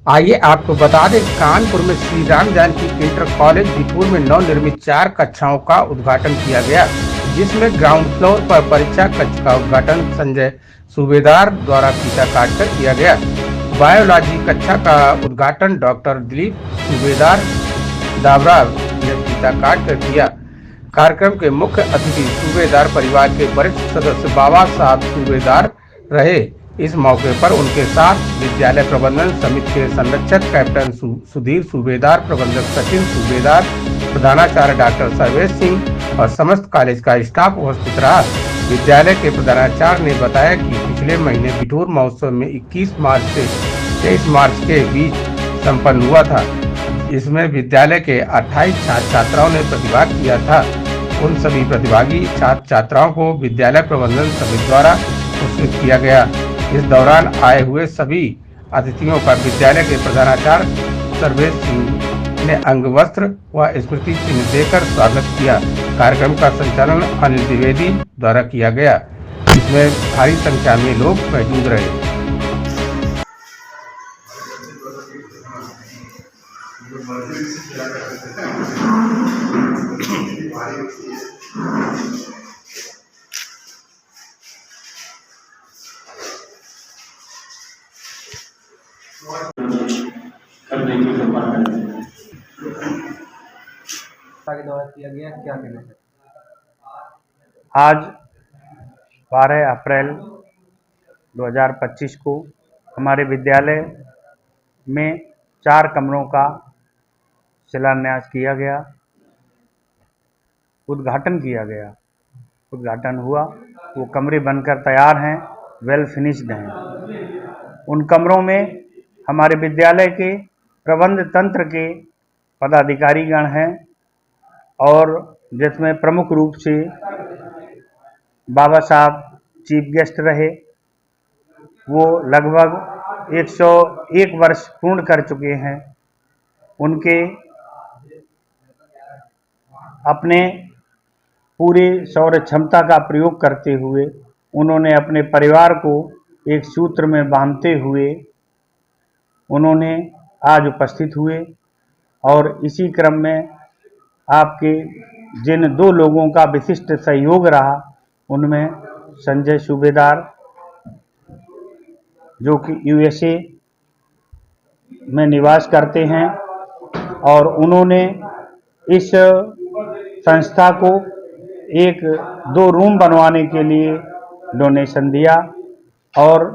आइए आपको बता दें, कानपुर में श्री राम जानकी इंटर कॉलेज बिठूर में नवनिर्मित 4 कक्षाओं का उद्घाटन किया गया, जिसमें ग्राउंड फ्लोर पर परीक्षा कक्ष का उद्घाटन संजय सूबेदार द्वारा फीता काटकर किया गया। बायोलॉजी कक्षा का उद्घाटन डॉक्टर दिलीप सूबेदार दाबरा ने फीता काटकर किया। कार्यक्रम के मुख्य अतिथि सूबेदार परिवार के वरिष्ठ सदस्य बाबा साहब सूबेदार रहे। इस मौके पर उनके साथ विद्यालय प्रबंधन समिति के संरक्षक कैप्टन सुधीर सूबेदार, प्रबंधक सचिन सूबेदार, प्रधानाचार्य डॉक्टर सर्वेश सिंह और समस्त कॉलेज का स्टाफ उपस्थित रहा। विद्यालय के प्रधानाचार्य ने बताया कि पिछले महीने बिठूर महोत्सव में 21 मार्च से 23 मार्च के बीच संपन्न हुआ था। इसमें विद्यालय के 28 छात्र छात्राओं ने प्रतिभाग किया था। उन सभी प्रतिभागी छात्र छात्राओं को विद्यालय प्रबंधन समिति द्वारा पुरस्कृत किया गया। इस दौरान आए हुए सभी अतिथियों का विद्यालय के प्रधानाचार्य सर्वेश सिंह ने अंगवस्त्र व स्मृति चिन्ह देकर स्वागत किया। कार्यक्रम का संचालन अनिल द्विवेदी द्वारा किया गया। इसमें भारी संख्या में लोग मौजूद रहे। करने की कृपा करें। के द्वारा किया गया, क्या कहना है? आज 12 अप्रैल 2025 को हमारे विद्यालय में 4 कमरों का शिलान्यास किया गया, उद्घाटन किया गया। उद्घाटन हुआ, वो कमरे बनकर तैयार हैं, वेल फिनिश्ड हैं। उन कमरों में हमारे विद्यालय के प्रबंध तंत्र के पदाधिकारीगण हैं और जिसमें प्रमुख रूप से बाबा साहब चीफ गेस्ट रहे। वो लगभग 101 वर्ष पूर्ण कर चुके हैं। उनके अपने पूरे सौर क्षमता का प्रयोग करते हुए उन्होंने अपने परिवार को एक सूत्र में बांधते हुए उन्होंने आज उपस्थित हुए। और इसी क्रम में आपके जिन 2 लोगों का विशिष्ट सहयोग रहा, उनमें संजय सूबेदार जो कि यूएसए में निवास करते हैं और उन्होंने इस संस्था को 1-2 रूम बनवाने के लिए डोनेशन दिया और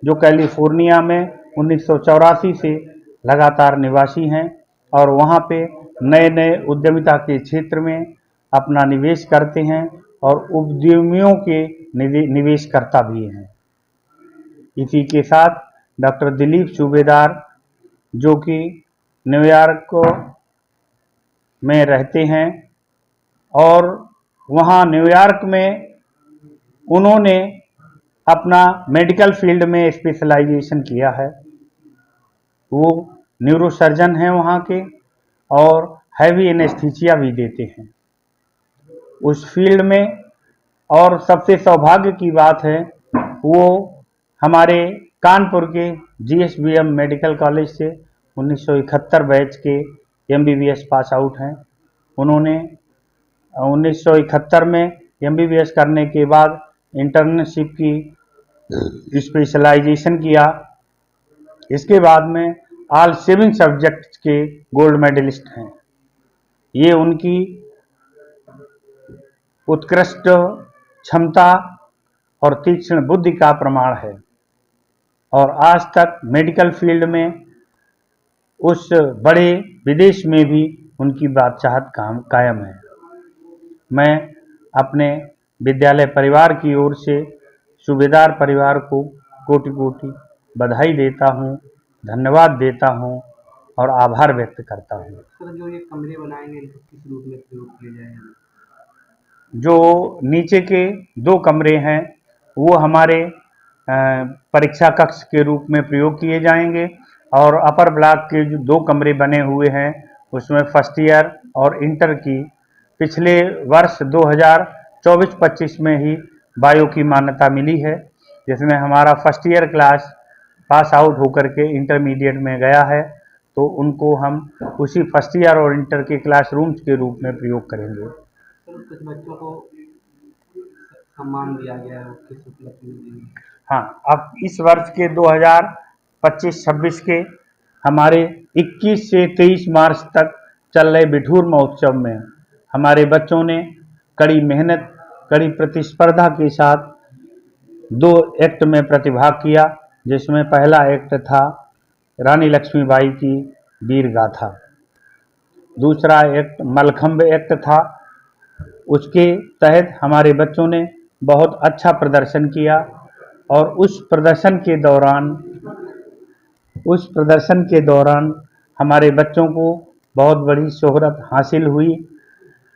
जो कैलिफोर्निया में 1984 से लगातार निवासी हैं और वहाँ पे नए नए उद्यमिता के क्षेत्र में अपना निवेश करते हैं और उद्यमियों के निवेशकर्ता भी हैं। इसी के साथ डॉक्टर दिलीप सूबेदार जो कि न्यूयॉर्क में रहते हैं और वहाँ न्यूयॉर्क में उन्होंने अपना मेडिकल फील्ड में स्पेशलाइजेशन किया है। वो न्यूरोसर्जन हैं वहाँ के और हैवी एनेस्थीसिया भी देते हैं उस फील्ड में। और सबसे सौभाग्य की बात है, वो हमारे कानपुर के जीएसबीएम मेडिकल कॉलेज से 1971 बैच के एमबीबीएस पास आउट हैं। उन्होंने 1971 में एमबीबीएस करने के बाद इंटर्नशिप की स्पेशलाइजेशन किया। इसके बाद में ऑल 7 सब्जेक्ट्स के गोल्ड मेडलिस्ट हैं। ये उनकी उत्कृष्ट क्षमता और तीक्ष्ण बुद्धि का प्रमाण है और आज तक मेडिकल फील्ड में उस बड़े विदेश में भी उनकी बादशाहत कायम है। मैं अपने विद्यालय परिवार की ओर से सूबेदार परिवार को कोटि कोटि बधाई देता हूँ, धन्यवाद देता हूँ और आभार व्यक्त करता हूँ। सर, जो ये कमरे बनाएंगे इनको किस रूप में प्रयोग किया जाएगा? जो नीचे के 2 कमरे हैं वो हमारे परीक्षा कक्ष के रूप में प्रयोग किए जाएंगे और अपर ब्लॉक के जो 2 कमरे बने हुए हैं उसमें फर्स्ट ईयर और इंटर की पिछले वर्ष 2024-25 में ही बायो की मान्यता मिली है, जिसमें हमारा first year class pass out होकर के इंटरमीडिएट में गया है तो उनको हम उसी फर्स्ट ईयर और इंटर के क्लासरूम्स के रूप में प्रयोग करेंगे। सर कुछ बच्चों को सम्मान दिया गया है, किस उपलक्ष्य में दिया गया? हाँ, अब इस वर्ष के 2025-26 के हमारे 21 से 23 मार्च तक चल रहे बिठूर महोत्सव में हमारे बच्चों ने कड़ी मेहनत, कड़ी प्रतिस्पर्धा के साथ 2 एक्ट में प्रतिभाग किया, जिसमें पहला एक्ट था रानी लक्ष्मीबाई की वीर गाथा, दूसरा एक्ट मलखंब एक्ट था। उसके तहत हमारे बच्चों ने बहुत अच्छा प्रदर्शन किया और उस प्रदर्शन के दौरान हमारे बच्चों को बहुत बड़ी शोहरत हासिल हुई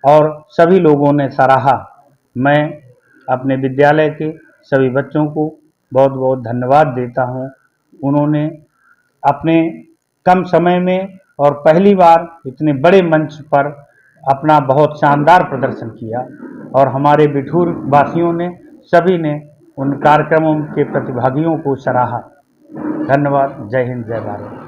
और सभी लोगों ने सराहा। मैं अपने विद्यालय के सभी बच्चों को बहुत बहुत धन्यवाद देता हूं। उन्होंने अपने कम समय में और पहली बार इतने बड़े मंच पर अपना बहुत शानदार प्रदर्शन किया और हमारे बिठूर वासियों ने सभी ने उन कार्यक्रमों के प्रतिभागियों को सराहा। धन्यवाद। जय हिंद, जय भारत।